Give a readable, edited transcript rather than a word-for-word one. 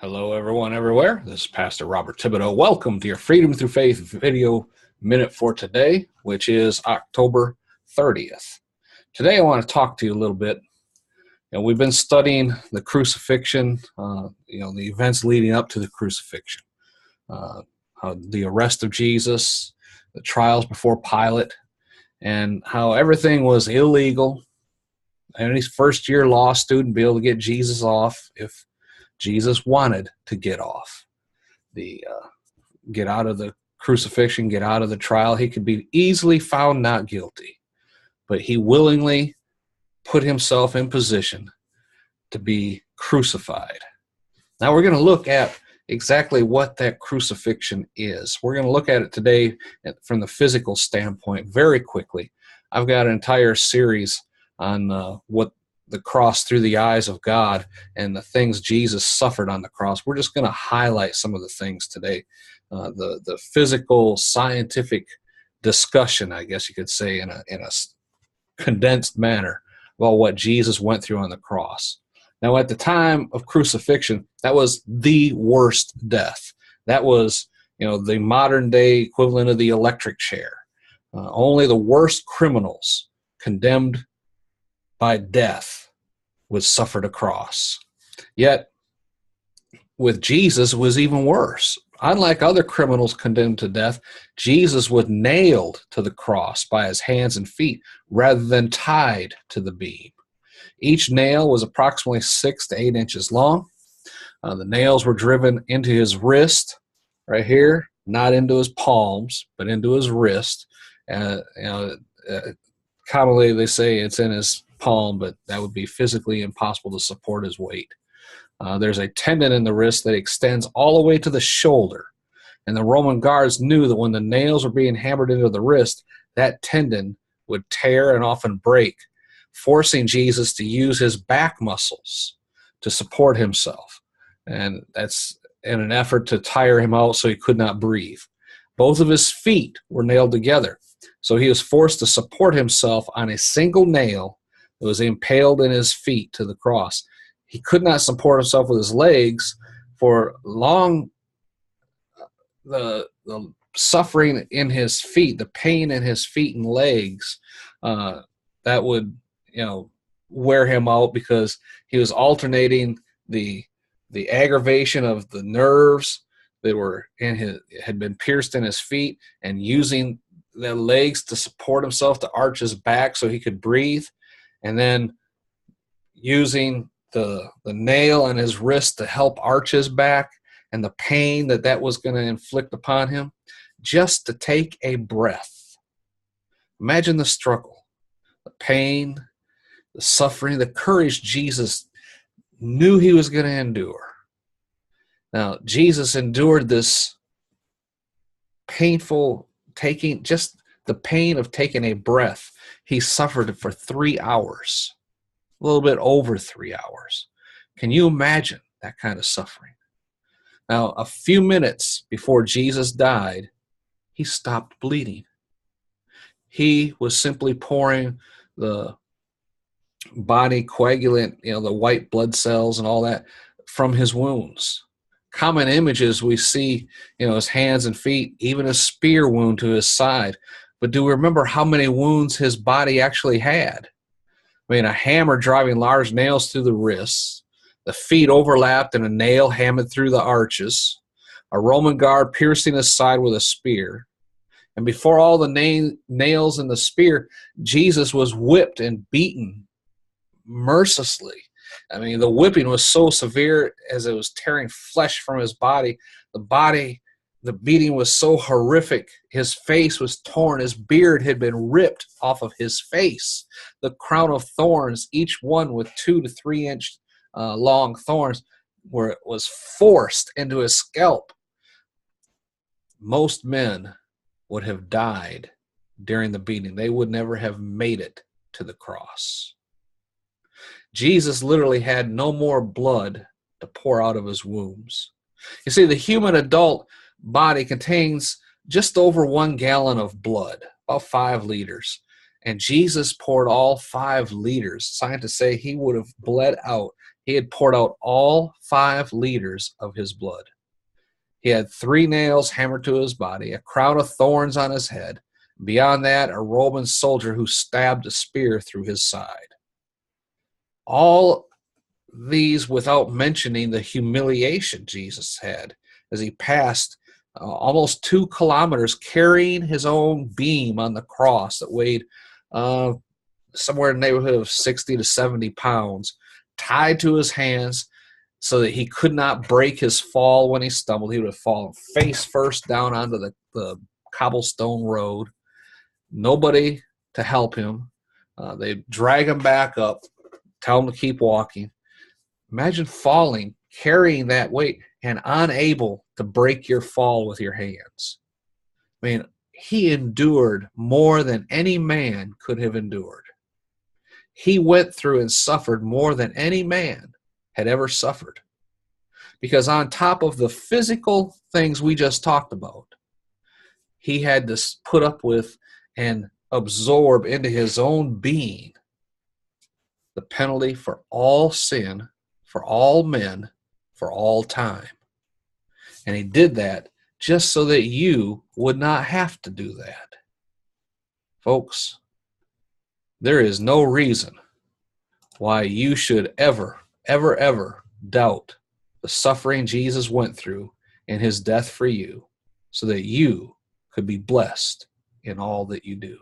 Hello, everyone, everywhere. This is Pastor Robert Thibodeau. Welcome to your Freedom Through Faith video minute for today, which is October 30th. Today, I want to talk to you a little bit. We've been studying the crucifixion, the events leading up to the crucifixion, how the arrest of Jesus, the trials before Pilate, and how everything was illegal. Any first-year law student be able to get Jesus off if Jesus wanted to get off, get out of the crucifixion, get out of the trial. He could be easily found not guilty, but he willingly put himself in position to be crucified. Now we're going to look at exactly what that crucifixion is. We're going to look at it today from the physical standpoint very quickly. I've got an entire series on what the cross through the eyes of God and the things Jesus suffered on the cross. We're just going to highlight some of the things today. The physical, scientific discussion, I guess you could say, in a condensed manner about what Jesus went through on the cross. Now, at the time of crucifixion, that was the worst death. That was, the modern day equivalent of the electric chair. Only the worst criminals condemned by death would suffer the cross. Yet, with Jesus, it was even worse. Unlike other criminals condemned to death, Jesus was nailed to the cross by his hands and feet rather than tied to the beam. Each nail was approximately 6 to 8 inches long. The nails were driven into his wrist, right here, not into his palms, but into his wrist. Commonly, they say it's in his palm, but that would be physically impossible to support his weight. There's a tendon in the wrist that extends all the way to the shoulder, and the Roman guards knew that when the nails were being hammered into the wrist, that tendon would tear and often break, forcing Jesus to use his back muscles to support himself, and that's in an effort to tire him out so he could not breathe. Both of his feet were nailed together, so he was forced to support himself on a single nail that was impaled in his feet to the cross. He could not support himself with his legs for long. The suffering in his feet, the pain in his feet and legs, that would wear him out because he was alternating the aggravation of the nerves that were had been pierced in his feet and using the legs to support himself to arch his back so he could breathe, and then using the nail on his wrist to help arch his back, and the pain that was going to inflict upon him just to take a breath. Imagine the struggle, the pain, the suffering, the courage Jesus knew he was going to endure. Now, Jesus endured this painful just the pain of taking a breath. He suffered for 3 hours, a little bit over 3 hours. Can you imagine that kind of suffering? Now, a few minutes before Jesus died, he stopped bleeding. He was simply pouring the body coagulant, the white blood cells and all that from his wounds. Common images we see, his hands and feet, even a spear wound to his side. But do we remember how many wounds his body actually had? I mean, a hammer driving large nails through the wrists, the feet overlapped and a nail hammered through the arches, a Roman guard piercing his side with a spear. And before all the nails in the spear, Jesus was whipped and beaten mercilessly. I mean, the whipping was so severe as it was tearing flesh from his body. The beating was so horrific. His face was torn. His beard had been ripped off of his face. The crown of thorns, each one with 2 to 3 inch long thorns, was forced into his scalp. Most men would have died during the beating. They would never have made it to the cross. Jesus literally had no more blood to pour out of his wounds. You see, the human adult body contains just over 1 gallon of blood, about 5 liters. And Jesus poured all 5 liters. Scientists say he would have bled out. he had poured out all 5 liters of his blood. He had 3 nails hammered to his body, a crown of thorns on his head. Beyond that, a Roman soldier who stabbed a spear through his side. All these without mentioning the humiliation Jesus had as he passed almost 2 kilometers carrying his own beam on the cross that weighed somewhere in the neighborhood of 60 to 70 pounds, tied to his hands so that he could not break his fall when he stumbled. He would have fallen face first down onto the cobblestone road. Nobody to help him. They drag him back up, tell him to keep walking. Imagine falling, carrying that weight, and unable to break your fall with your hands. I mean, he endured more than any man could have endured. He went through and suffered more than any man had ever suffered. Because on top of the physical things we just talked about, he had to put up with and absorb into his own being the penalty for all sin, for all men, for all time. And he did that just so that you would not have to do that. Folks, there is no reason why you should ever, ever, ever doubt the suffering Jesus went through and his death for you so that you could be blessed in all that you do.